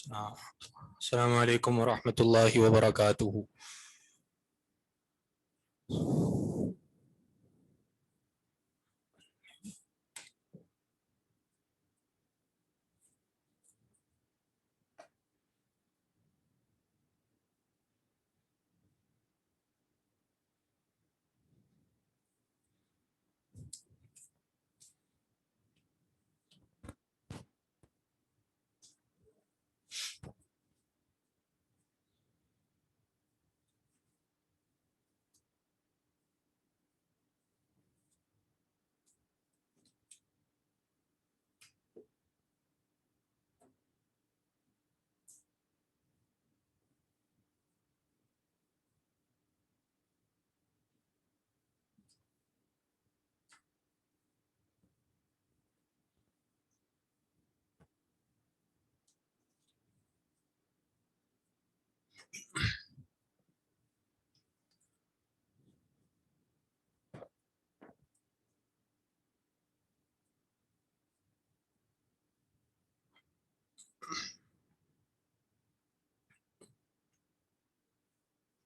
السلام علیکم ورحمۃ اللہ وبرکاتہ.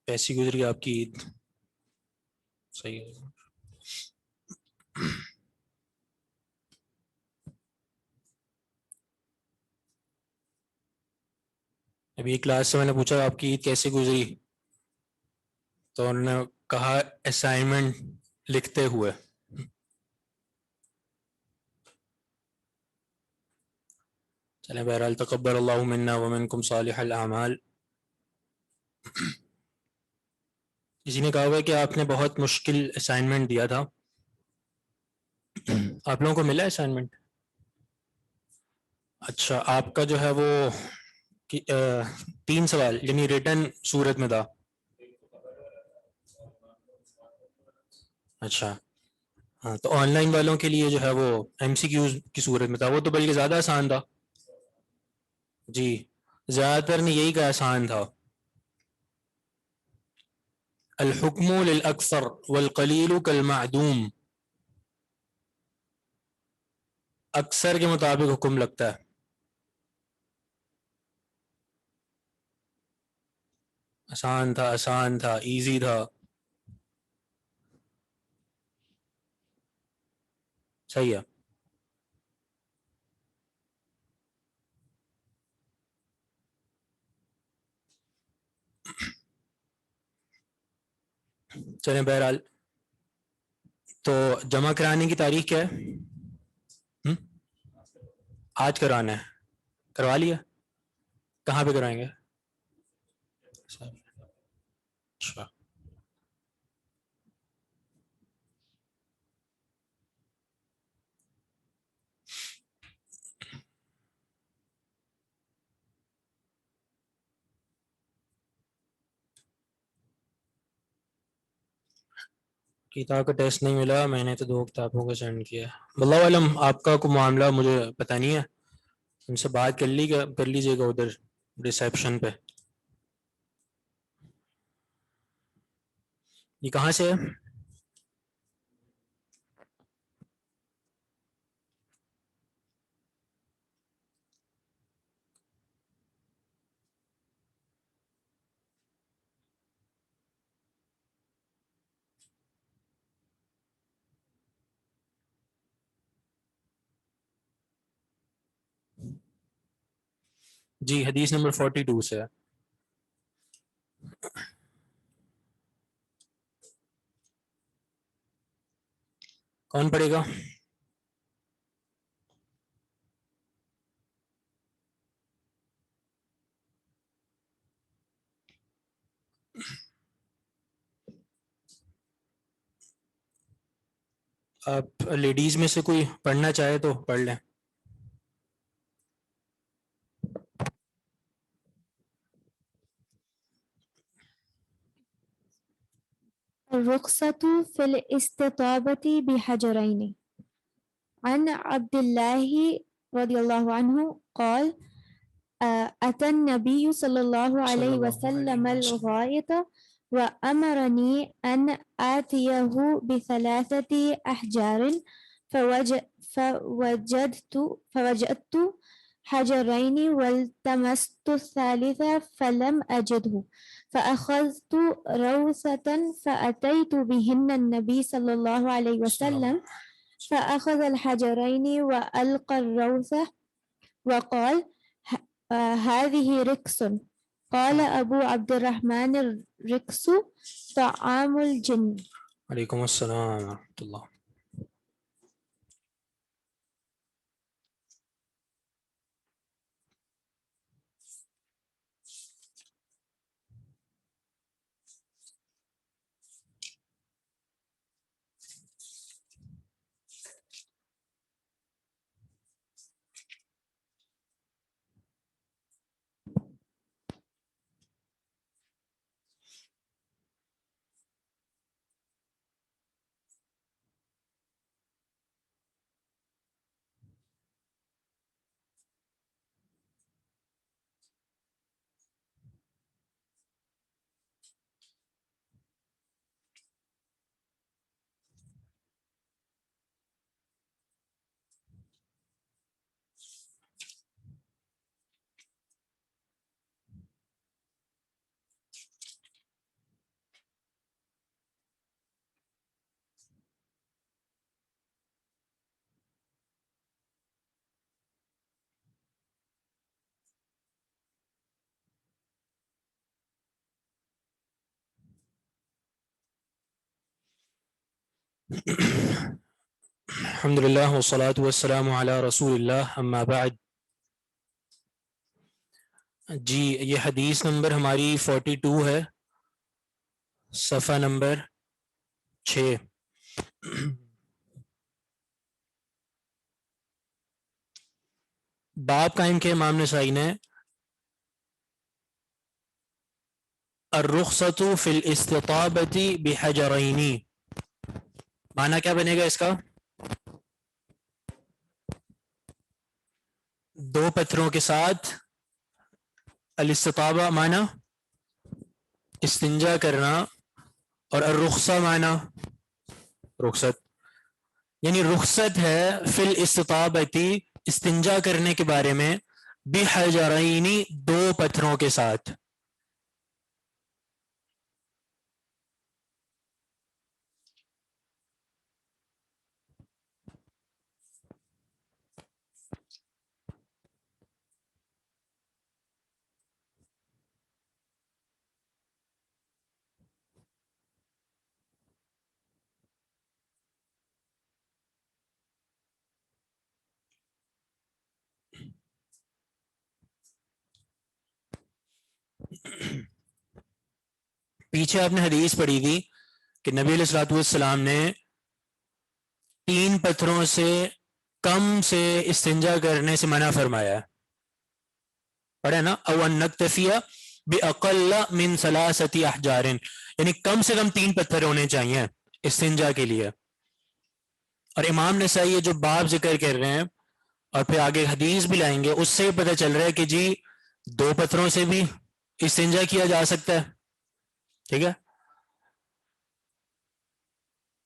کیسی گزری آپ کی عید؟ صحیح ہے. ابھی کلاس سے میں نے پوچھا آپ کی عید کیسی گزری، تو انہوں نے کہا اسائنمنٹ لکھتے ہوئے. چلیں بہرحال تقبل اللہ منا ومنکم صالح الاعمال. کسی نے کہا ہوا ہے کہ آپ نے بہت مشکل اسائنمنٹ دیا تھا. آپ لوگوں کو ملا اسائنمنٹ؟ اچھا، آپ کا جو ہے وہ 3 سوال یعنی ریٹن صورت میں تھا. اچھا ہاں، تو آن لائن والوں کے لیے جو ہے وہ ایم سی کیوز کی صورت میں تھا. وہ تو بلکہ زیادہ آسان تھا. جی، زیادہ تر نے یہی کہا آسان تھا. الحکم للاکثر والقلیل کالمعدوم. اکثر کے مطابق حکم لگتا ہے. آسان تھا، آسان تھا، ایزی تھا. صحیح ہے. چلیں بہرحال، تو جمع کرانے کی تاریخ کیا ہے؟ آج کرانا ہے. کروا لیا؟ کہاں پہ کرائیں گے؟ اچھا، کتاب کا ٹیسٹ نہیں ملا. میں نے تو 2 کتابوں کو سینڈ کیا. واللہ علم آپ کا کوئی معاملہ مجھے پتہ نہیں ہے. ان سے بات کر لیجیے گا ادھر ریسیپشن پہ. یہ کہاں سے ہے؟ جی، حدیث نمبر 42 سے ہے. کون پڑھے گا؟ آپ لیڈیز میں سے کوئی پڑھنا چاہے تو پڑھ لیں. الرخصة في الاستطابة بحجرين. عن عبد الله رضي الله عنه قال أتى النبي صلى الله عليه وسلم الغائط وأمرني أن آتيه ب3 أحجار فوجدت حجرين والتمست الثالث فلم أجده فأخذت روثة فأتيت بهن النبي صلى الله عليه وسلم فأخذ الحجرين وألقى الروثة وقال هذه ركس. قال أبو عبد الرحمن الركس طعام الجن. وعلیکم السلام ورحمۃ اللہ. الحمدللہ والصلاة والسلام علی رسول اللہ اما بعد. جی یہ حدیث نمبر ہماری 42 ہے، صفحہ نمبر 6. باب قائم کیا امام نسائی نے، الرخصۃ فی الاستطابۃ بحجرین. معنی کیا بنے گا اس کا؟ دو پتھروں کے ساتھ. الاستطابہ معنی استنجا کرنا، اور الرخصہ معنی رخصت، یعنی رخصت ہے فی الاستطابۃ استنجا کرنے کے بارے میں، بحجرین دو پتھروں کے ساتھ. پیچھے آپ نے حدیث پڑھی تھی کہ نبی علیہ الصلوۃ والسلام نے 3 پتھروں سے کم سے استنجا کرنے سے منع فرمایا. پڑھے نا، او ان نکتفی باقل من 3 احجار، یعنی کم سے کم 3 پتھر ہونے چاہیے استنجا کے لیے. اور امام نسائی یہ جو باب ذکر کر رہے ہیں اور پھر آگے حدیث بھی لائیں گے، اس سے پتہ چل رہا ہے کہ جی 2 پتھروں سے بھی استنجا کیا جا سکتا ہے. ٹھیک ہے،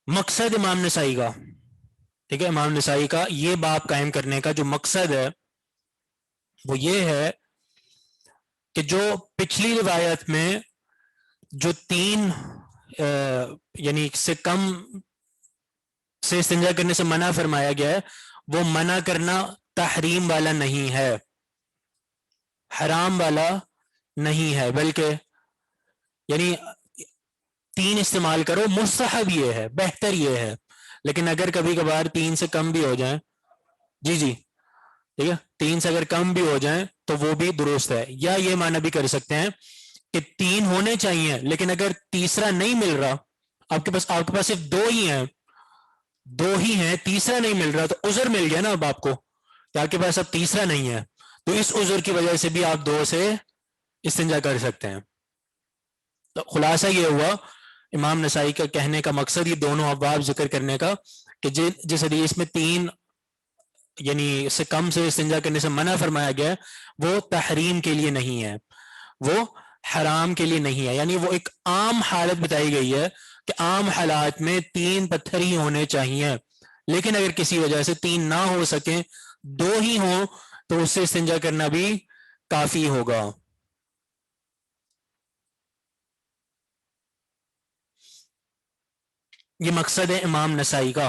مقصد امام نسائی کا، ٹھیک ہے، امام نسائی کا یہ باب قائم کرنے کا جو مقصد ہے وہ یہ ہے کہ جو پچھلی روایت میں جو 3 یعنی سے کم سے استنجا کرنے سے منع فرمایا گیا ہے، وہ منع کرنا تحریم والا نہیں ہے، حرام والا نہیں ہے، بلکہ یعنی 3 استعمال کرو، مستحب یہ ہے، بہتر یہ ہے. لیکن اگر کبھی کبھار 3 سے کم بھی ہو جائیں، جی ٹھیک ہے، 3 سے اگر کم بھی ہو جائیں تو وہ بھی درست ہے. یا یہ معنی بھی کر سکتے ہیں کہ 3 ہونے چاہیے، لیکن اگر تیسرا نہیں مل رہا، آپ کے پاس صرف 2 ہی ہیں، تیسرا نہیں مل رہا، تو عذر مل گیا نا اب آپ کو کہ آپ کے پاس اب تیسرا نہیں ہے، تو اس عذر کی وجہ سے بھی آپ 2 سے استنجا کر سکتے ہیں. تو خلاصہ یہ ہوا امام نسائی کا کہنے کا مقصد یہ دونوں ابواب ذکر کرنے کا کہ جس حدیث میں 3 یعنی سے کم سے استنجا کرنے سے منع فرمایا گیا ہے، وہ تحریم کے لیے نہیں ہے، وہ حرام کے لیے نہیں ہے. یعنی وہ ایک عام حالت بتائی گئی ہے کہ عام حالات میں 3 پتھر ہی ہونے چاہیے، لیکن اگر کسی وجہ سے 3 نہ ہو سکیں، 2 ہی ہوں، تو اس سے استنجا کرنا بھی کافی ہوگا. یہ مقصد ہے امام نسائی کا.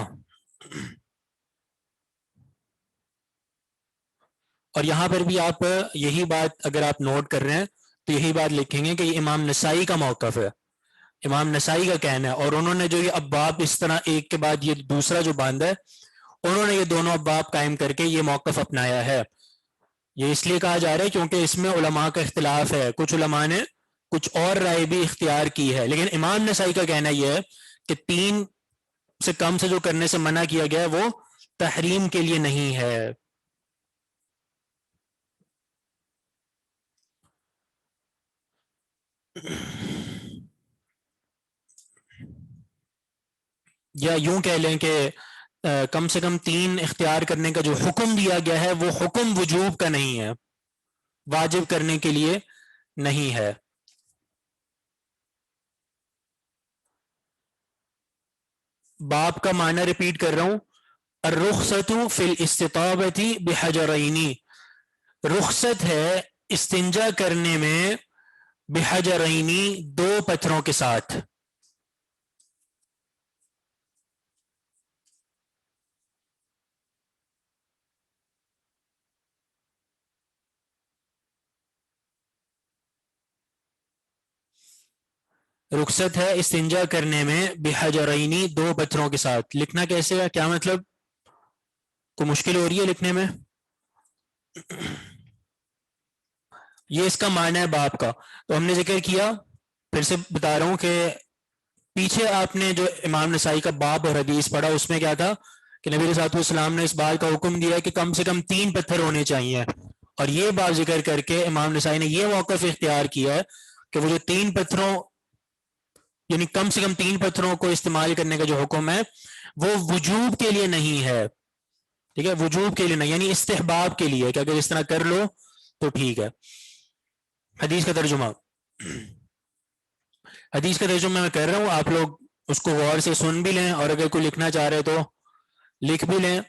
اور یہاں پر بھی آپ یہی بات اگر آپ نوٹ کر رہے ہیں تو یہی بات لکھیں گے کہ یہ امام نسائی کا موقف ہے, امام نسائی کا کہنا ہے. اور انہوں نے جو یہ ابواب اس طرح ایک کے بعد یہ دوسرا جو باندھا ہے, انہوں نے یہ دونوں ابواب قائم کر کے یہ موقف اپنایا ہے. یہ اس لیے کہا جا رہا ہے کیونکہ اس میں علماء کا اختلاف ہے, کچھ علماء نے کچھ اور رائے بھی اختیار کی ہے, لیکن امام نسائی کا کہنا یہ ہے کہ 3 سے کم سے جو کرنے سے منع کیا گیا ہے وہ تحریم کے لیے نہیں ہے. یا یوں کہہ لیں کہ کم سے کم 3 اختیار کرنے کا جو حکم دیا گیا ہے وہ حکم وجوب کا نہیں ہے, واجب کرنے کے لیے نہیں ہے. باب کا معنی ریپیٹ کر رہا ہوں, الرخصت فی الاستطابۃ بحجرین, رخصت ہے استنجا کرنے میں بحجرین 2 پتھروں کے ساتھ. رخصت ہے استنجا کرنے میں بحجرین 2 پتھروں کے ساتھ. لکھنا کیسے ہے, کیا مطلب, کوئی مشکل ہو رہی ہے لکھنے میں؟ یہ اس کا معنی ہے باب کا. تو ہم نے ذکر کیا, پھر سے بتا رہا ہوں کہ پیچھے آپ نے جو امام نسائی کا باب اور حدیث پڑھا اس میں کیا تھا کہ نبی صلی اللہ علیہ وسلم نے اس بات کا حکم دیا کہ کم سے کم 3 پتھر ہونے چاہیے, اور یہ بات ذکر کر کے امام نسائی نے یہ موقف اختیار کیا ہے کہ وہ جو 3 پتھروں یعنی کم سے کم 3 پتھروں کو استعمال کرنے کا جو حکم ہے وہ وجوب کے لیے نہیں ہے. ٹھیک ہے, وجوب کے لیے نہیں, یعنی استحباب کے لیے کہ اگر اس طرح کر لو تو ٹھیک ہے. حدیث کا ترجمہ, حدیث کا ترجمہ میں کر رہا ہوں, آپ لوگ اس کو غور سے سن بھی لیں, اور اگر کوئی لکھنا چاہ رہے تو لکھ بھی لیں,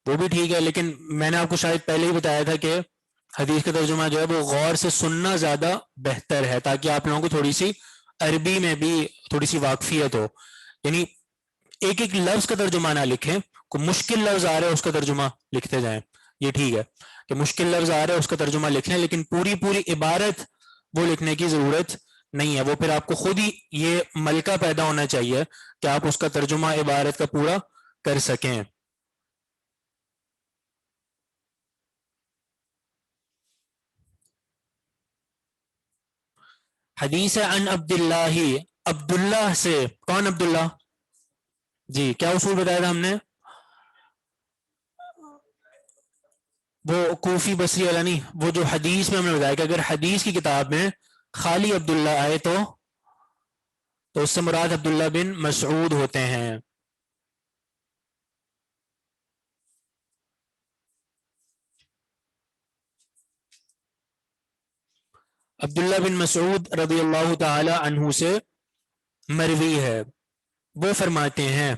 وہ بھی ٹھیک ہے. لیکن میں نے آپ کو شاید پہلے ہی بتایا تھا کہ حدیث کا ترجمہ جو ہے وہ غور سے سننا زیادہ بہتر ہے, تاکہ آپ لوگوں کو تھوڑی سی عربی میں بھی تھوڑی سی واقفیت ہو. یعنی ایک ایک لفظ کا ترجمہ نہ لکھیں, کوئی مشکل لفظ آ رہا ہے اس کا ترجمہ لکھتے جائیں, یہ ٹھیک ہے کہ مشکل لفظ آ رہا ہے اس کا ترجمہ لکھ لیں, لیکن پوری عبارت وہ لکھنے کی ضرورت نہیں ہے. وہ پھر آپ کو خود ہی یہ ملکہ پیدا ہونا چاہیے کہ آپ اس کا ترجمہ عبارت کا پورا کر سکیں. حدیث عن عبداللہ, عبداللہ سے, کون عبداللہ؟ جی, کیا اصول بتایا تھا ہم نے؟ وہ کوفی بصری والا نہیں, وہ جو حدیث میں ہم نے بتایا کہ اگر حدیث کی کتاب میں خالی عبداللہ آئے تو اس سے مراد عبداللہ بن مسعود ہوتے ہیں. عبداللہ بن مسعود رضی اللہ تعالی عنہ سے مروی ہے, وہ فرماتے ہیں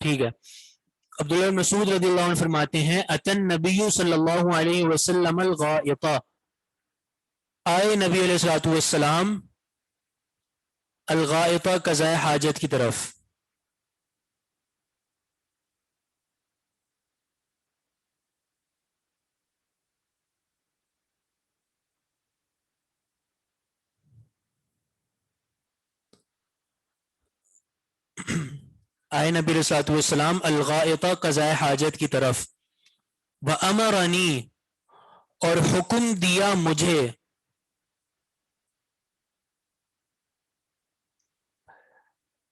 ٹھیک ہے, عبداللہ بن مسعود رضی اللہ عنہ فرماتے ہیں اتن نبی صلی اللہ علیہ وسلم الغائطہ, آئے نبی علیہ الصلوۃ والسلام الغائطہ قضاء حاجت کی طرف. آئے نبی علیہ الصلوۃ والسلام الغائطہ قضاء حاجت کی طرف, وامرنی, اور حکم دیا مجھے,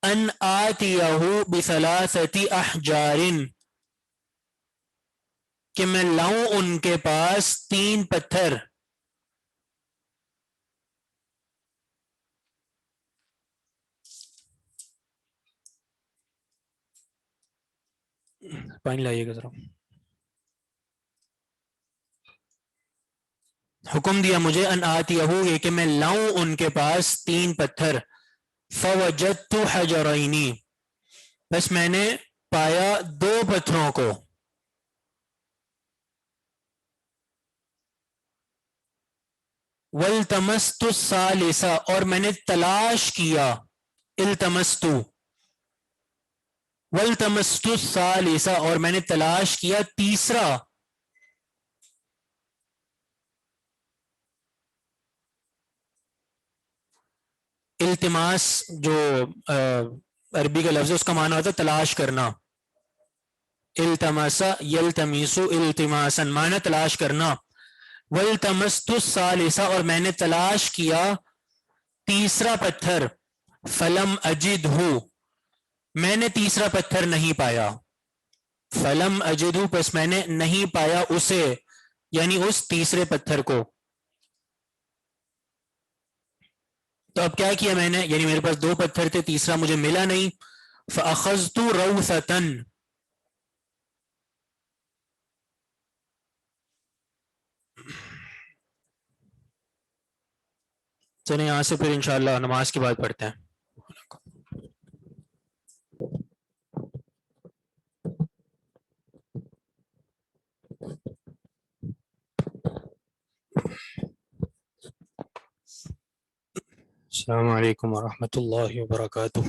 ان آتیہ بثلاثۃ احجار, کہ میں لاؤں ان کے پاس 3 پتھر, پانی لائیے گا ذرا. حکم دیا مجھے ان آتیہو یہ کہ میں لاؤں ان کے پاس 3 پتھر. فوجدت حجرین بس میں نے پایا 2 پتھروں کو. والتمست الثالث اور میں نے تلاش کیا. التمست والتمست الثالث اور میں نے تلاش کیا تیسرا. التماس جو عربی کا لفظ ہے اس کا معنی ہوتا ہے تلاش کرنا. التمس یلتمیس التماسا معنی تلاش کرنا. والتمست الثالث اور میں نے تلاش کیا تیسرا پتھر. فلم اجدہ میں نے تیسرا پتھر نہیں پایا. فلم اجدہ پس میں نے نہیں پایا اسے یعنی اس تیسرے پتھر کو. تو اب کیا کیا میں نے یعنی میرے پاس 2 پتھر تھے تیسرا مجھے ملا نہیں. فاخذت روثۃ چلیں یہاں سے پھر انشاءاللہ نماز کے بعد پڑھتے ہیں. السلام علیکم ورحمۃ اللہ وبرکاتہ.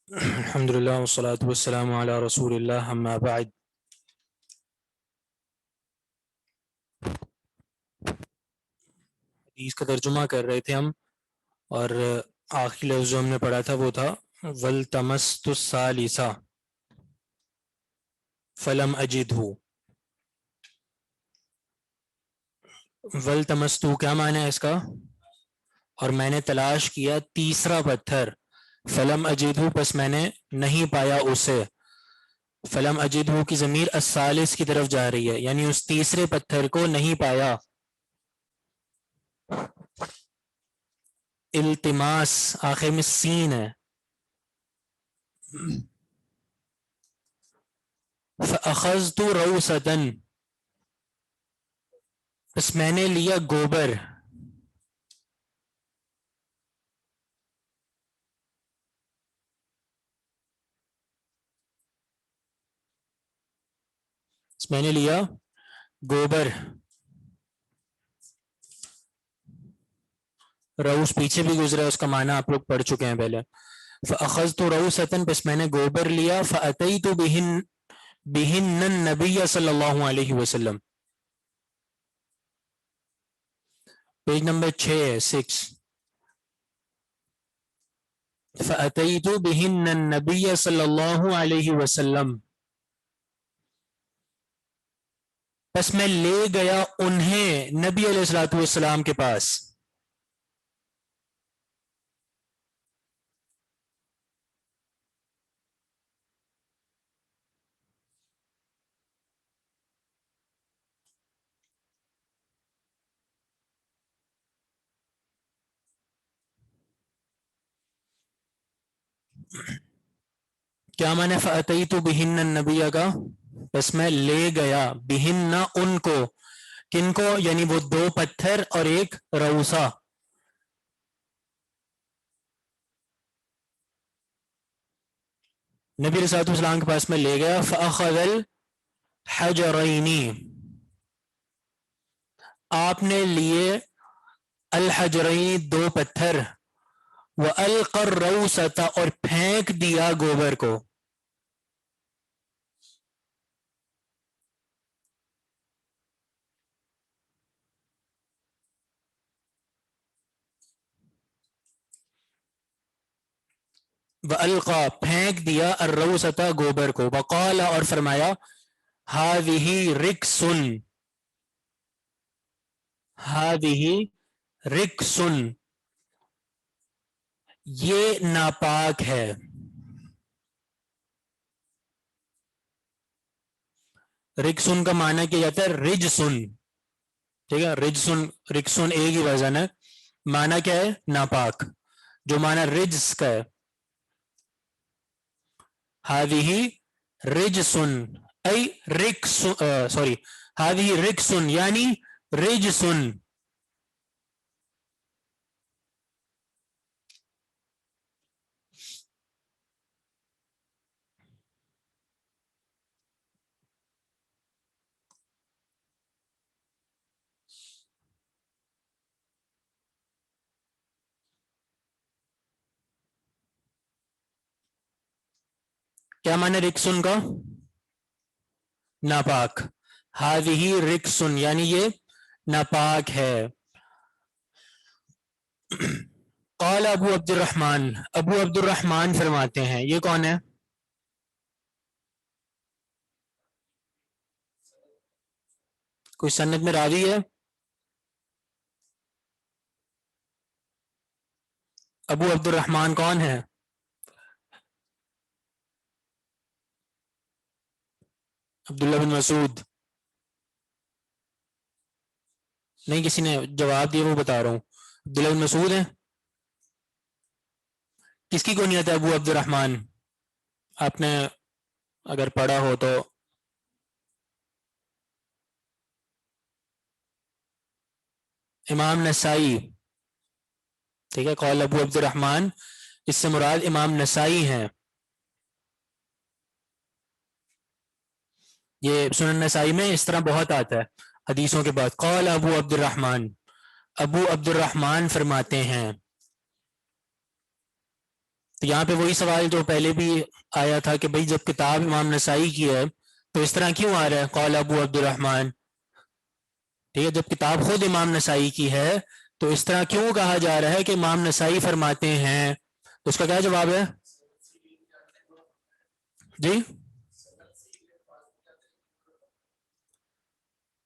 الحمد للہ والصلاة والسلام علی رسول اللہ اما بعد. حدیث کا ترجمہ کر رہے تھے ہم اور آخری لفظ جو ہم نے پڑھا تھا وہ تھا والتمست الثالث فلم اجدہ. والتمستو کیا معنی ہے اس کا؟ اور میں نے تلاش کیا تیسرا پتھر. فلم اجدہ پس میں نے نہیں پایا اسے. فلم اجدہ کی ضمیر الثالث کی طرف جا رہی ہے یعنی اس تیسرے پتھر کو نہیں پایا. التماس آخر میں سین ہے. فاخذت روثۃ بس میں نے لیا گوبر. میں نے لیا گوبر، روس پیچھے بھی گزرا، اس کا معنی آپ لوگ پڑھ چکے ہیں پہلے. فاخذت روسة، بس میں نے گوبر لیا. فاتيت بهن النبي صلی اللہ علیہ وسلم. Page number 6. فاتيت بهن النبي صلی اللہ علیہ وسلم، بس میں لے گیا انہیں نبی علیہ الصلوۃ والسلام کے پاس. کیا معنی فاتیت بہن النبی کا؟ بس میں لے گیا بہن ان کو، کن کو؟ یعنی وہ 2 پتھر اور ایک روسا. نبی علیہ الصلوۃ والسلام کے پاس میں لے گیا. فاخذ الحجرین، آپ نے لیے الحجرین 2 پتھر، وَأَلْقَى الرَّوْسَةَ، اور پھینک دیا گوبر کو. وَأَلْقَى، پھینک دیا، الرَّوْسَةَ، گوبر کو. وَقَالَ، اور فرمایا، هَذِهِ رِكْسٌ، هَذِهِ رِكْسٌ، یہ ناپاک ہے. رکسن کا معنی کیا جاتا ہے رجسن، ٹھیک ہے. رکسن ایک ہی وزن ہے، معنی کیا ہے؟ ناپاک. جو معنی رجس کا ہے، هذه رجسن ای هذه رکسن یعنی رجسن. کیا معنی رکسن کا؟ ناپاک. ہاذہ رکسن یعنی یہ ناپاک ہے. قال ابو عبد الرحمن، ابو عبد الرحمن فرماتے ہیں، یہ کون ہے؟ کوئی سند میں راوی ہے؟ ابو عبد الرحمن کون ہے؟ عبداللہ بن مسعود؟ نہیں، کسی نے جواب دیا، وہ بتا رہا ہوں. عبداللہ بن مسعود ہے؟ کس کی کنیت ہے ابو عبد الرحمن؟ آپ نے اگر پڑھا ہو تو. امام نسائی، ٹھیک ہے. قال ابو عبد الرحمن، اس سے مراد امام نسائی ہیں. یہ سنن نسائی میں اس طرح بہت آتا ہے حدیثوں کے بعد. قال ابو عبد الرحمن، ابو عبد الرحمن فرماتے ہیں. تو یہاں پہ وہی سوال جو پہلے بھی آیا تھا کہ بھئی جب کتاب امام نسائی کی ہے تو اس طرح کیوں آ رہا ہے قال ابو عبد الرحمن؟ ٹھیک ہے، جب کتاب خود امام نسائی کی ہے تو اس طرح کیوں کہا جا رہا ہے کہ امام نسائی فرماتے ہیں؟ تو اس کا کیا جواب ہے؟ جی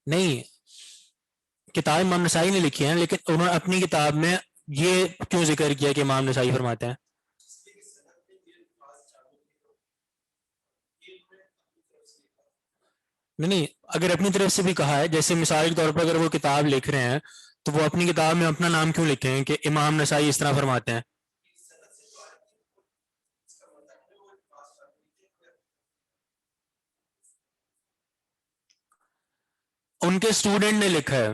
نہیں، کتاب امام نسائی نے لکھی ہے، لیکن انہوں نے اپنی کتاب میں یہ کیوں ذکر کیا کہ امام نسائی فرماتے ہیں؟ نہیں، اگر اپنی طرف سے بھی کہا ہے، جیسے مثال کے طور پر اگر وہ کتاب لکھ رہے ہیں تو وہ اپنی کتاب میں اپنا نام کیوں لکھیں کہ امام نسائی اس طرح فرماتے ہیں؟ ان کے اسٹوڈنٹ نے لکھا ہے،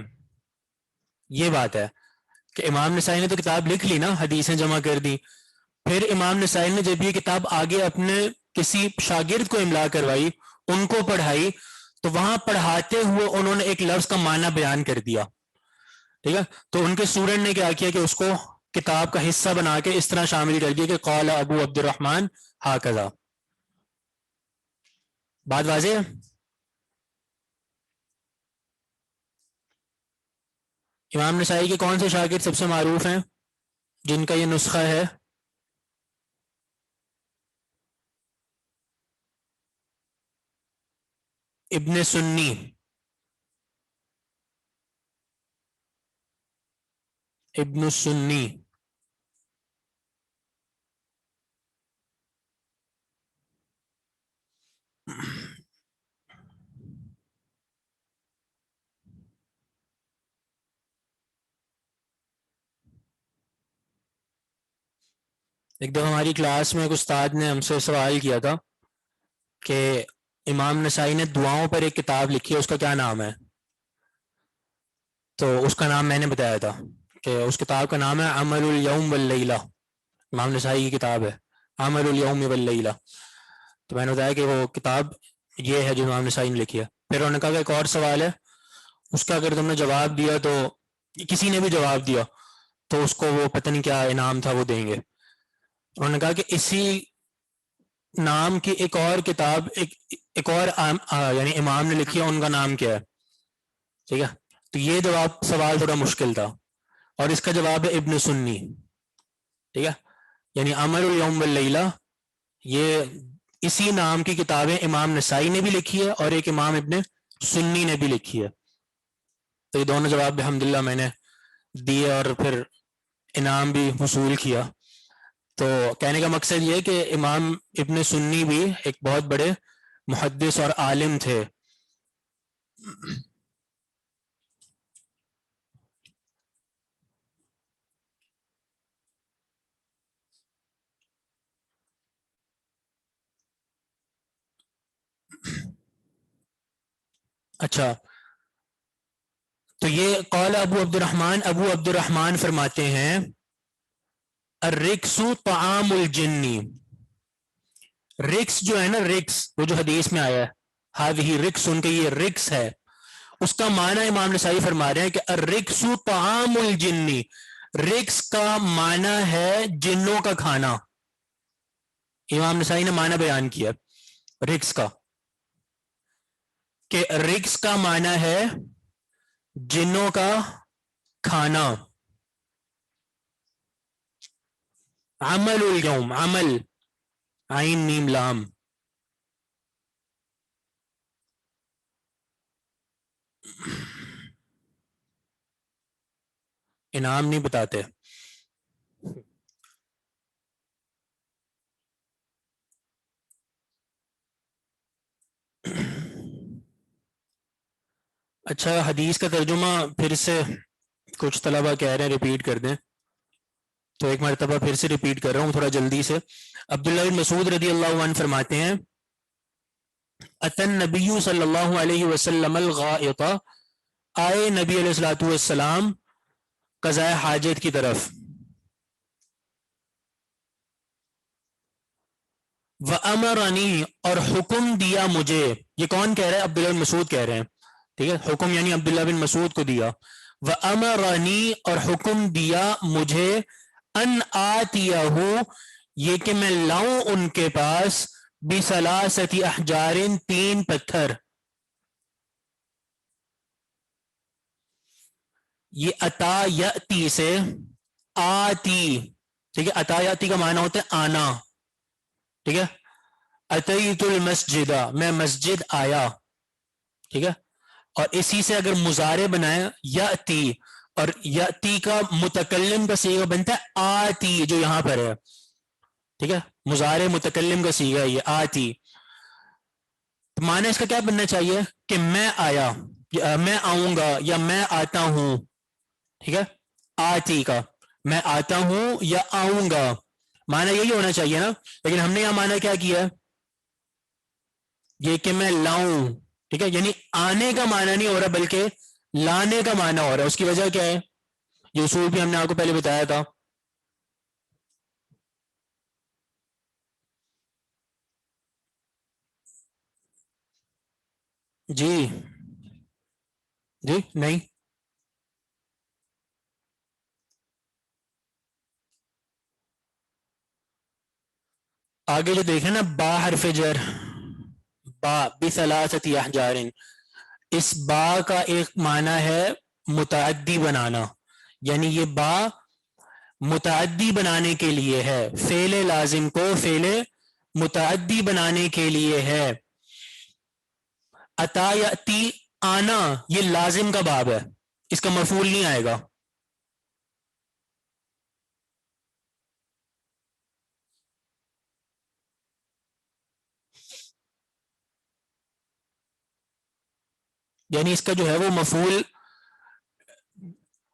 یہ بات ہے کہ امام نسائی نے تو کتاب لکھ لی نا، حدیثیں جمع کر دی، پھر امام نسائی نے جب یہ کتاب آگے اپنے کسی شاگرد کو املا کروائی، ان کو پڑھائی، تو وہاں پڑھاتے ہوئے انہوں نے ایک لفظ کا معنی بیان کر دیا، ٹھیک ہے، تو ان کے اسٹوڈنٹ نے کیا کیا کہ اس کو کتاب کا حصہ بنا کے اس طرح شامل کر دیا کہ قال ابو عبد الرحمن ہاکذا. بات واضح ہے؟ امام نسائی کے کون سے شاگرد سب سے معروف ہیں جن کا یہ نسخہ ہے؟ ابن سنی. ابن سنی. ایک دفعہ ہماری کلاس میں ایک استاد نے ہم سے سوال کیا تھا کہ امام نسائی نے دعاؤں پر ایک کتاب لکھی ہے، اس کا کیا نام ہے؟ تو اس کا نام میں نے بتایا تھا کہ اس کتاب کا نام ہے عمل الیوم واللیلہ. امام نسائی کی کتاب ہے عمل الیوم واللیلہ. تو میں نے بتایا کہ وہ کتاب یہ ہے جو امام نسائی نے لکھی ہے. پھر انہوں نے کہا کہ ایک اور سوال ہے، اس کا اگر تم نے جواب دیا تو کسی نے بھی جواب دیا تو اس کو وہ پتہ نہیں کیا انعام تھا وہ دیں گے. انہوں نے کہا کہ اسی نام کی ایک اور کتاب ایک اور یعنی امام نے لکھی ہے، ان کا نام کیا ہے؟ ٹھیک ہے، تو یہ جواب سوال تھوڑا مشکل تھا، اور اس کا جواب ہے ابن سنی. ٹھیک ہے، یعنی عمل الیوم واللیلہ یہ اسی نام کی کتابیں امام نسائی نے بھی لکھی ہے اور ایک امام ابن سنی نے بھی لکھی ہے. تو یہ دونوں جواب الحمدللہ میں نے دیے اور پھر انعام بھی وصول کیا. تو کہنے کا مقصد یہ کہ امام ابن سنی بھی ایک بہت بڑے محدث اور عالم تھے. اچھا، تو یہ قال ابو عبد الرحمن فرماتے ہیں الرکس طعام الجنی. رکس جو ہے نا، رکس وہ جو حدیث میں آیا ہے ہذہ رکس، ان کے یہ رکس ہے، اس کا معنی امام نسائی فرما رہے ہیں کہ الرکس طعام الجنی. رکس کا معنی ہے جنوں کا کھانا. امام نسائی نے معنی بیان کیا رکس کا کہ رکس کا معنی ہے جنوں کا کھانا. عمل الیوم، عمل عین میم لام. انعام نہیں بتاتے. اچھا، حدیث کا ترجمہ پھر سے کچھ طلبہ کہہ رہے ہیں ریپیٹ کر دیں، تو ایک مرتبہ پھر سے ریپیٹ کر رہا ہوں تھوڑا جلدی سے. عبداللہ بن مسعود رضی اللہ عنہ فرماتے ہیں اتن نبی صلی اللہ علیہ وسلم الغائط، آئے نبی علیہ الصلوۃ والسلام قضاء حاجت کی طرف. وَأَمَرَنِي، اور حکم دیا مجھے. یہ کون کہہ رہا ہے؟ عبداللہ بن مسعود کہہ رہے ہیں. ٹھیک ہے، حکم یعنی عبداللہ بن مسعود کو دیا. وَأَمَرَنِي، اور حکم دیا مجھے ان آتیہو، یہ کہ میں لاؤں ان کے پاس بثلاثۃ احجار، 3 پتھر. یہ عطا یاتی سے آتی، ٹھیک ہے، عطا یاتی کا معنی ہوتا ہے آنا. ٹھیک ہے، اتیت المسجد، میں مسجد آیا. ٹھیک ہے، اور اسی سے اگر مضارع بنائے یاتی، اور یاتی کا متکلم کا صیغہ بنتا ہے آتی جو یہاں پر ہے. ٹھیک ہے، مضارع متکلم کا صیغہ یہ آتی. تو معنی اس کا کیا بننا چاہیے کہ میں آیا، میں آؤں گا یا میں آتا ہوں. ٹھیک ہے، آتی کا میں آتا ہوں یا آؤں گا معنی یہی ہونا چاہیے نا، لیکن ہم نے یہاں معنی کیا کیا ہے یہ کہ میں لاؤں. ٹھیک ہے، یعنی آنے کا معنی نہیں ہو رہا بلکہ لانے کا معنی ہو رہا ہے. اس کی وجہ کیا ہے؟ یہ اصول بھی ہم نے آپ کو پہلے بتایا تھا. جی جی نہیں. آگے جو دیکھیں نا با حرف جر، با بثلاثت احجار، اس با کا ایک معنی ہے متعدی بنانا، یعنی یہ با متعدی بنانے کے لیے ہے، فعل لازم کو فعل متعدی بنانے کے لیے ہے. اتا یاتی، آنا، یہ لازم کا باب ہے، اس کا مفعول نہیں آئے گا. یعنی اس کا جو ہے وہ مفعول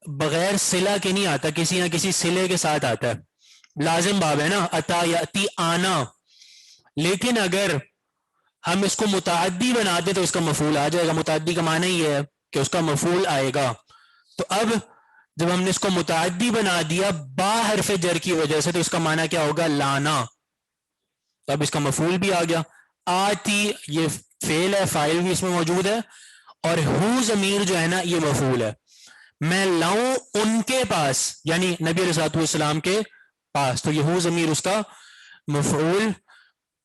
بغیر صلہ کے نہیں آتا، کسی نہ کسی صلے کے ساتھ آتا ہے، لازم باب ہے نا، اتا یاتی آنا. لیکن اگر ہم اس کو متعدی بنا دیں تو اس کا مفعول آ جائے گا. متعدی کا معنی یہ ہے کہ اس کا مفعول آئے گا. تو اب جب ہم نے اس کو متعدی بنا دیا با حرف جر کی وجہ سے، تو اس کا معنی کیا ہوگا؟ لانا. تو اب اس کا مفعول بھی آ گیا. آتی یہ فعل ہے، فاعل بھی اس میں موجود ہے، اور ہو ضمیر جو ہے نا یہ مفعول ہے. میں لاؤں ان کے پاس، یعنی نبی علیہ الصلوۃ والسلام کے پاس، تو یہ ہو ضمیر اس کا مفعول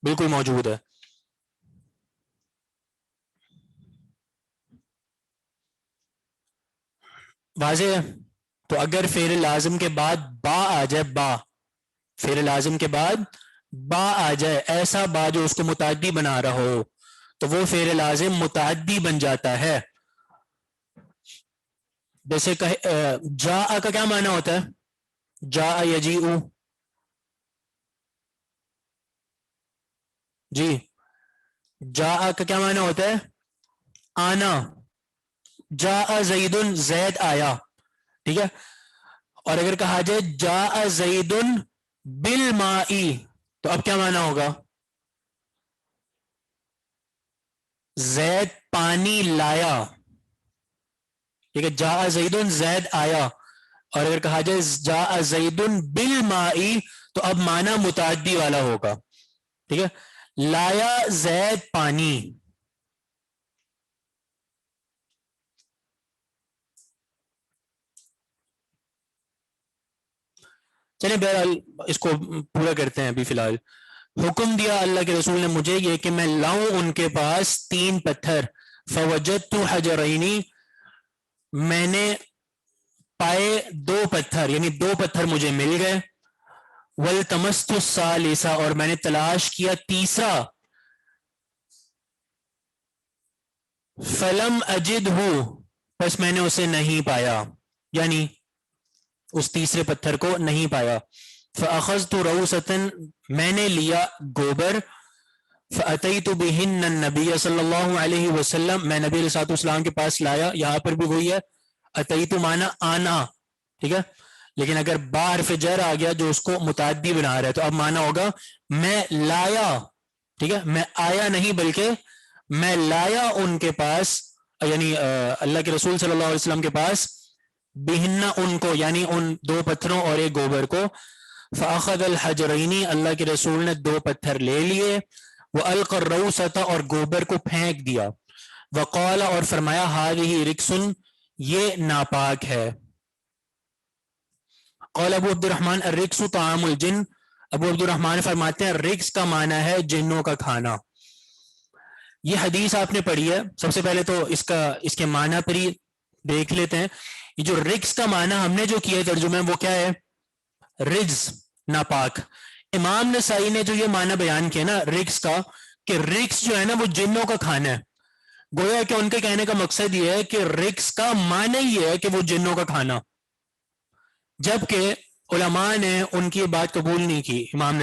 بالکل موجود ہے. واضح ہے؟ تو اگر فعل لازم کے بعد با آ جائے، با فعل لازم کے بعد با آ جائے، ایسا با جو اس کو متعدی بنا رہا ہو، تو وہ فعل لازم متعدی بن جاتا ہے. جیسے کہ جا کا کیا معنی ہوتا ہے؟ جا یجیء، جی جا کا کیا معنی ہوتا ہے؟ آنا. جا زید، زید آیا، ٹھیک ہے. اور اگر کہا جائے جا زید بالماء، تو اب کیا معنی ہوگا؟ زید پانی لایا، ٹھیک ہے. جا زید، زید آیا. اور اگر کہا جائے جا زید بالماء، تو اب معنی متعدی والا ہوگا، ٹھیک ہے. لایا زید پانی. چلیں بہرحال اس کو پورا کرتے ہیں ابھی فی الحال. حکم دیا اللہ کے رسول نے مجھے یہ کہ میں لاؤں ان کے پاس 3 پتھر. فوجدت حجرینی، میں نے پائے 2 پتھر، یعنی 2 پتھر مجھے مل گئے. والتمست الثالث، اور میں نے تلاش کیا تیسرا. فلم اجدہ، پس میں نے اسے نہیں پایا، یعنی اس تیسرے پتھر کو نہیں پایا. فاخذت روسۃ، میں نے لیا گوبر. فاتیت بہن النبی صلی اللہ علیہ وسلم، میں نبی علیہ الصلوۃ والسلام کے پاس لایا. یہاں پر بھی وہی ہے، اتیت معنی آنا، ٹھیک ہے. لیکن اگر با حرف جر آ گیا جو اس کو متعدی بنا رہا ہے، تو اب معنی ہوگا میں لایا، ٹھیک ہے. میں آیا نہیں بلکہ میں لایا ان کے پاس، یعنی اللہ کے رسول صلی اللہ علیہ وسلم کے پاس، بہنہ ان کو، یعنی ان 2 پتھروں اور ایک گوبر کو. فاخذ الحجرینی، اللہ کے رسول نے 2 پتھر لے لیے. وَأَلْقَى الرَّوْسَةَ، اور گوبر کو پھینک دیا. وقال، اور فرمایا هذه رکس، یہ ناپاک ہے. قال ابو عبد الرحمن الرکس طعام الجن، ابو عبد الرحمن فرماتے ہیں رکس کا معنی ہے جنوں کا کھانا. یہ حدیث آپ نے پڑھی ہے، سب سے پہلے تو اس کے معنی پر ہی دیکھ لیتے ہیں. یہ جو رکس کا معنی ہم نے جو کیا ترجمہ وہ کیا ہے؟ رجز، ناپاک. امام نسائی نے جو یہ معنی بیان کیا نا رکس کا، کہ رکس جو ہے نا وہ جنوں کا کھانا ہے، گویا کہ ان کے کہنے کا مقصد یہ ہے کہ رکس کا معنی یہ ہے کہ وہ جنوں کا کھانا. جبکہ علماء نے ان کی بات قبول نہیں کی. امام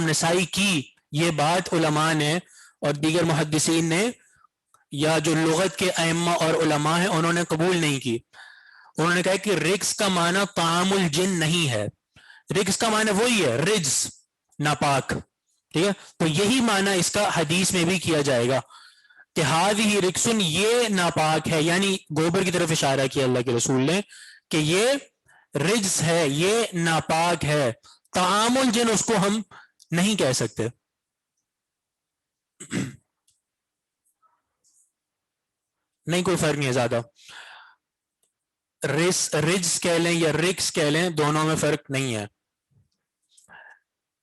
نسائی کی یہ بات علماء نے اور دیگر محدثین نے، یا جو لغت کے ائمہ اور علماء ہیں انہوں نے قبول نہیں کی. انہوں نے کہا کہ رکس کا معنی طعام الجن نہیں ہے، رکس کا معنی وہی ہے رجز، ناپاک، ٹھیک ہے. تو یہی معنی اس کا حدیث میں بھی کیا جائے گا کہ ہذہ رکسن، یہ ناپاک ہے، یعنی گوبر کی طرف اشارہ کیا اللہ کے رسول نے کہ یہ رجز ہے، یہ ناپاک ہے. طعام الجن اس کو ہم نہیں کہہ سکتے. نہیں کوئی فرق نہیں ہے زیادہ. رجز کہہ لیں یا رکس کہہ لیں, دونوں میں فرق نہیں ہے.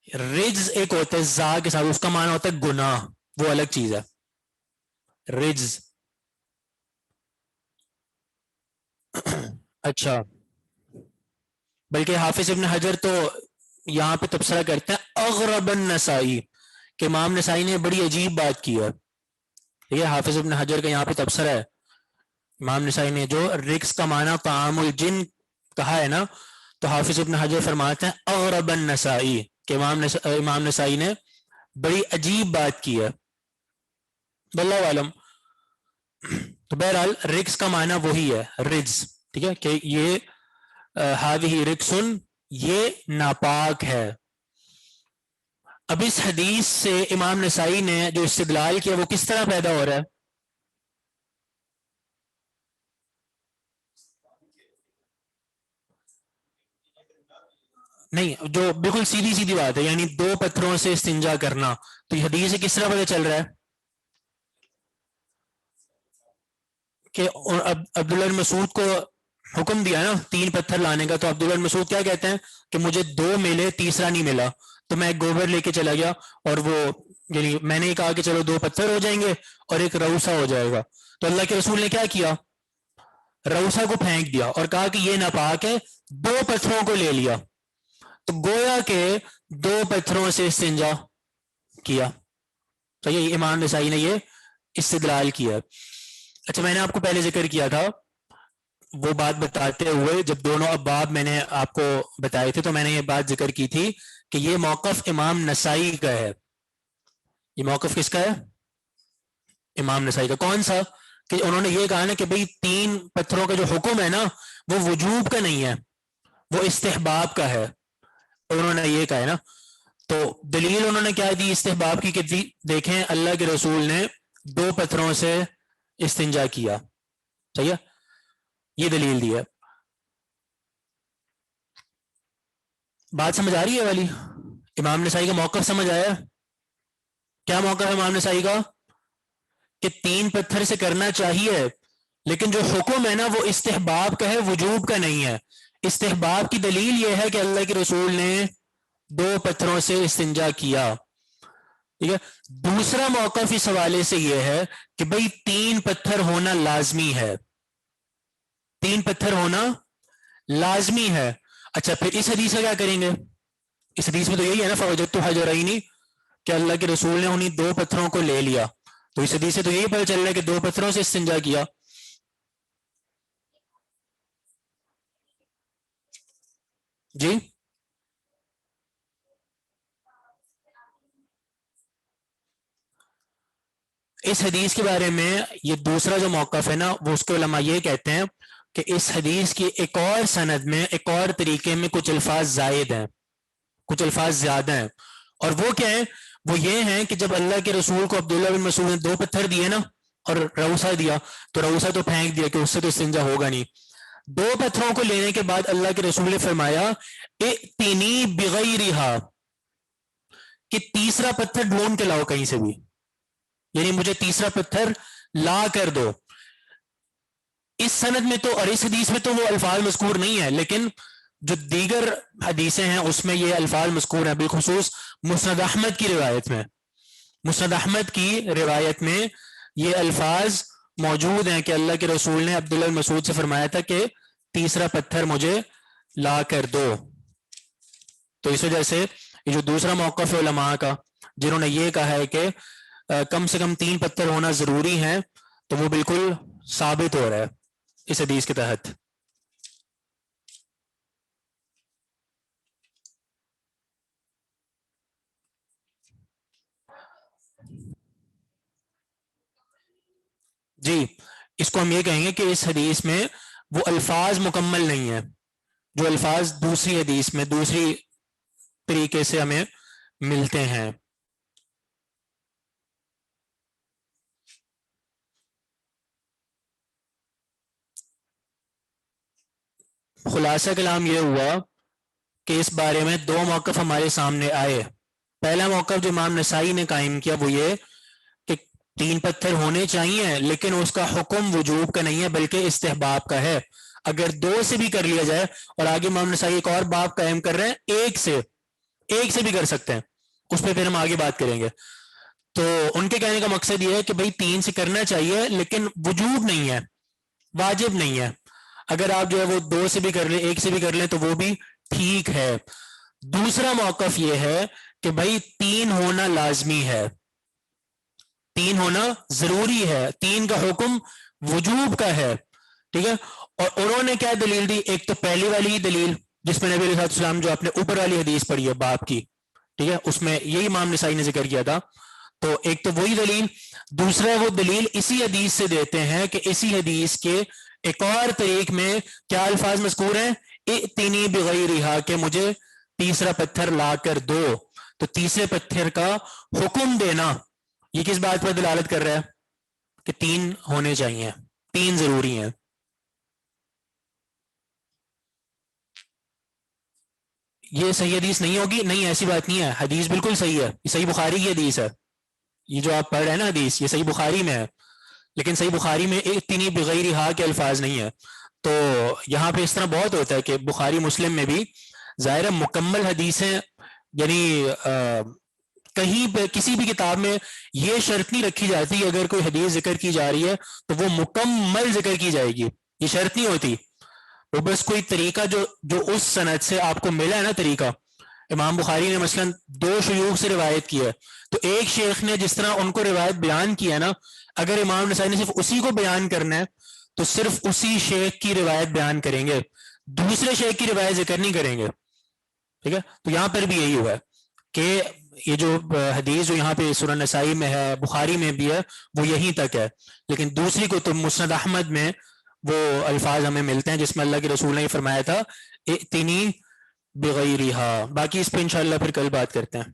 رجز ایک ہوتا ہے زا کے ساتھ, اس کا معنی ہوتا ہے گناہ, وہ الگ چیز ہے رجز. اچھا, بلکہ حافظ ابن حجر تو یہاں پہ تبصرہ کرتے ہیں اغرب النسائی, کہ امام نسائی نے بڑی عجیب بات کی ہے. ٹھیک ہے, حافظ ابن حجر کا یہاں پہ تبصرہ ہے, امام نسائی نے جو رکس کا معنی طعام الجن کہا ہے نا, تو حافظ ابن حجر فرماتے ہیں اغرب النسائی, کہ امام نسائی نے بڑی عجیب بات کی ہے. واللہ عالم. تو بہرحال رکس کا معنی وہی ہے رجز. ٹھیک ہے, کہ یہ ہذہ رکسن, یہ ناپاک ہے. اب اس حدیث سے امام نسائی نے جو استدلال کیا وہ کس طرح پیدا ہو رہا ہے؟ نہیں, جو بالکل سیدھی سیدھی بات ہے, یعنی دو پتھروں سے استنجا کرنا, تو یہ حدیث سے کس طرح پتہ چل رہا ہے کہ عبداللہ بن مسعود کو حکم دیا نا 3 پتھر لانے کا, تو عبداللہ بن مسعود کیا کہتے ہیں کہ مجھے 2 ملے, تیسرا نہیں ملا, تو میں ایک گوبر لے کے چلا گیا, اور وہ یعنی میں نے ہی کہا کہ چلو 2 پتھر ہو جائیں گے اور ایک روسا ہو جائے گا. تو اللہ کے رسول نے کیا کیا, روسا کو پھینک دیا اور کہا کہ یہ ناپاک ہے, 2 پتھروں کو لے لیا. تو گویا کہ 2 پتھروں سے استنجا کیا. تو یہ امام نسائی نے یہ استدلال کیا. اچھا, میں نے آپ کو پہلے ذکر کیا تھا وہ بات بتاتے ہوئے, جب دونوں ابواب میں نے آپ کو بتائے تھے, تو میں نے یہ بات ذکر کی تھی کہ یہ موقف امام نسائی کا ہے. یہ موقف کس کا ہے؟ امام نسائی کا. کون سا؟ کہ انہوں نے یہ کہا نا کہ بھئی 3 پتھروں کا جو حکم ہے نا وہ وجوب کا نہیں ہے, وہ استحباب کا ہے. انہوں نے یہ کہا ہے نا, تو دلیل انہوں نے کیا دی استحباب کی, کہ دیکھیں اللہ کے رسول نے 2 پتھروں سے استنجا کیا. صحیح ہے, یہ دلیل دی ہے. بات سمجھ آ رہی ہے والی؟ امام نسائی کا موقف سمجھ آیا؟ کیا موقف ہے امام نسائی کا؟ کہ 3 پتھر سے کرنا چاہیے, لیکن جو حکم ہے نا وہ استحباب کا ہے, وجوب کا نہیں ہے. استحباب کی دلیل یہ ہے کہ اللہ کے رسول نے 2 پتھروں سے استنجا کیا. ٹھیک ہے. دوسرا موقف اس حوالے سے یہ ہے کہ بھئی 3 پتھر ہونا لازمی ہے, 3 پتھر ہونا لازمی ہے. اچھا, پھر اس حدیث کا کیا کریں گے؟ اس حدیث میں تو یہی ہے نا فوجدت حجرین, کہ اللہ کے رسول نے انہیں 2 پتھروں کو لے لیا. تو اس حدیث سے تو یہی پتہ چل رہا ہے کہ 2 پتھروں سے استنجا کیا. جی, اس حدیث کے بارے میں یہ دوسرا جو موقف ہے نا, وہ اس کے علماء یہ کہتے ہیں کہ اس حدیث کی ایک اور سند میں ایک اور طریقے میں کچھ الفاظ زائد ہیں, کچھ الفاظ زیادہ ہیں. اور وہ کیا ہیں؟ وہ یہ ہیں کہ جب اللہ کے رسول کو عبداللہ بن مسعود نے 2 پتھر دیے نا اور روسا دیا, تو روسا تو پھینک دیا کہ اس سے تو استنجا ہوگا نہیں. 2 پتھروں کو لینے کے بعد اللہ کے رسول نے فرمایا ائتنی بغیرہا, کہ تیسرا پتھر ڈھونڈ کے لاؤ کہیں سے بھی, یعنی مجھے تیسرا پتھر لا کر دو. اس سند میں تو اور اس حدیث میں تو وہ الفاظ مذکور نہیں ہے, لیکن جو دیگر حدیثیں ہیں اس میں یہ الفاظ مذکور ہیں, بالخصوص مسند احمد کی روایت میں. مسند احمد کی روایت میں یہ الفاظ موجود ہیں کہ اللہ کے رسول نے عبداللہ بن مسعود سے فرمایا تھا کہ تیسرا پتھر مجھے لا کر دو. تو اس وجہ سے یہ جو دوسرا موقف ہے علماء کا, جنہوں نے یہ کہا ہے کہ کم سے کم 3 پتھر ہونا ضروری ہیں, تو وہ بالکل ثابت ہو رہا ہے اس حدیث کے تحت. جی, اس کو ہم یہ کہیں گے کہ اس حدیث میں وہ الفاظ مکمل نہیں ہیں جو الفاظ دوسری حدیث میں دوسری طریقے سے ہمیں ملتے ہیں. خلاصہ کلام یہ ہوا کہ اس بارے میں 2 موقف ہمارے سامنے آئے. پہلا موقف جو امام نسائی نے قائم کیا وہ یہ کہ 3 پتھر ہونے چاہیے لیکن اس کا حکم وجوب کا نہیں ہے بلکہ استحباب کا ہے. اگر 2 سے بھی کر لیا جائے, اور آگے امام نسائی ایک اور باب قائم کر رہے ہیں, ایک سے بھی کر سکتے ہیں, اس پہ پھر ہم آگے بات کریں گے. تو ان کے کہنے کا مقصد یہ ہے کہ بھائی 3 سے کرنا چاہیے لیکن وجوب نہیں ہے, واجب نہیں ہے. اگر آپ جو ہے وہ 2 سے بھی کر لیں, 1 سے بھی کر لیں تو وہ بھی ٹھیک ہے. دوسرا موقف یہ ہے کہ بھائی 3 ہونا لازمی ہے, 3 ہونا ضروری ہے, 3 کا حکم وجوب کا ہے. ٹھیک ہے. اور انہوں نے کیا دلیل دی؟ ایک تو پہلی والی دلیل جس میں نبی علیہ السلام جو آپ نے اوپر والی حدیث پڑھی ہے باپ کی, ٹھیک ہے, اس میں یہی امام نسائی نے ذکر کیا تھا. تو ایک تو وہی دلیل, دوسرا وہ دلیل اسی حدیث سے دیتے ہیں کہ اسی حدیث کے ایک اور طریق میں کیا الفاظ مذکور ہیں, ائتنی بغیرہا, کہ مجھے تیسرا پتھر لا کر دو. تو تیسرے پتھر کا حکم دینا یہ کس بات پر دلالت کر رہا ہے کہ 3 ہونے چاہیے, 3 ضروری ہیں. یہ صحیح حدیث نہیں ہوگی؟ نہیں, ایسی بات نہیں ہے, حدیث بالکل صحیح ہے, یہ صحیح بخاری کی حدیث ہے. یہ جو آپ پڑھ رہے ہیں نا حدیث, یہ صحیح بخاری میں ہے, لیکن صحیح بخاری میں ائتنی بغیرہا کے الفاظ نہیں ہے. تو یہاں پہ اس طرح بہت ہوتا ہے کہ بخاری مسلم میں بھی ظاہر مکمل حدیثیں, یعنی کہیں پہ کسی بھی کتاب میں یہ شرط نہیں رکھی جاتی کہ اگر کوئی حدیث ذکر کی جا رہی ہے تو وہ مکمل ذکر کی جائے گی, یہ شرط نہیں ہوتی. وہ بس کوئی طریقہ جو اس سند سے آپ کو ملا ہے نا طریقہ, امام بخاری نے مثلا 2 شیوخ سے روایت کی ہے, تو ایک شیخ نے جس طرح ان کو روایت بیان کی ہے نا, اگر امام نسائی نے صرف اسی کو بیان کرنا ہے تو صرف اسی شیخ کی روایت بیان کریں گے, دوسرے شیخ کی روایت ذکر نہیں کریں گے. ٹھیک ہے. تو یہاں پر بھی یہی ہوا ہے کہ یہ جو حدیث جو یہاں پہ سنن نسائی میں ہے, بخاری میں بھی ہے, وہ یہیں تک ہے. لیکن دوسری کتب مسند احمد میں وہ الفاظ ہمیں ملتے ہیں جس میں اللہ کے رسول نے فرمایا تھا ائتنی بغیرہا. باقی اس پہ انشاءاللہ پھر کل بات کرتے ہیں.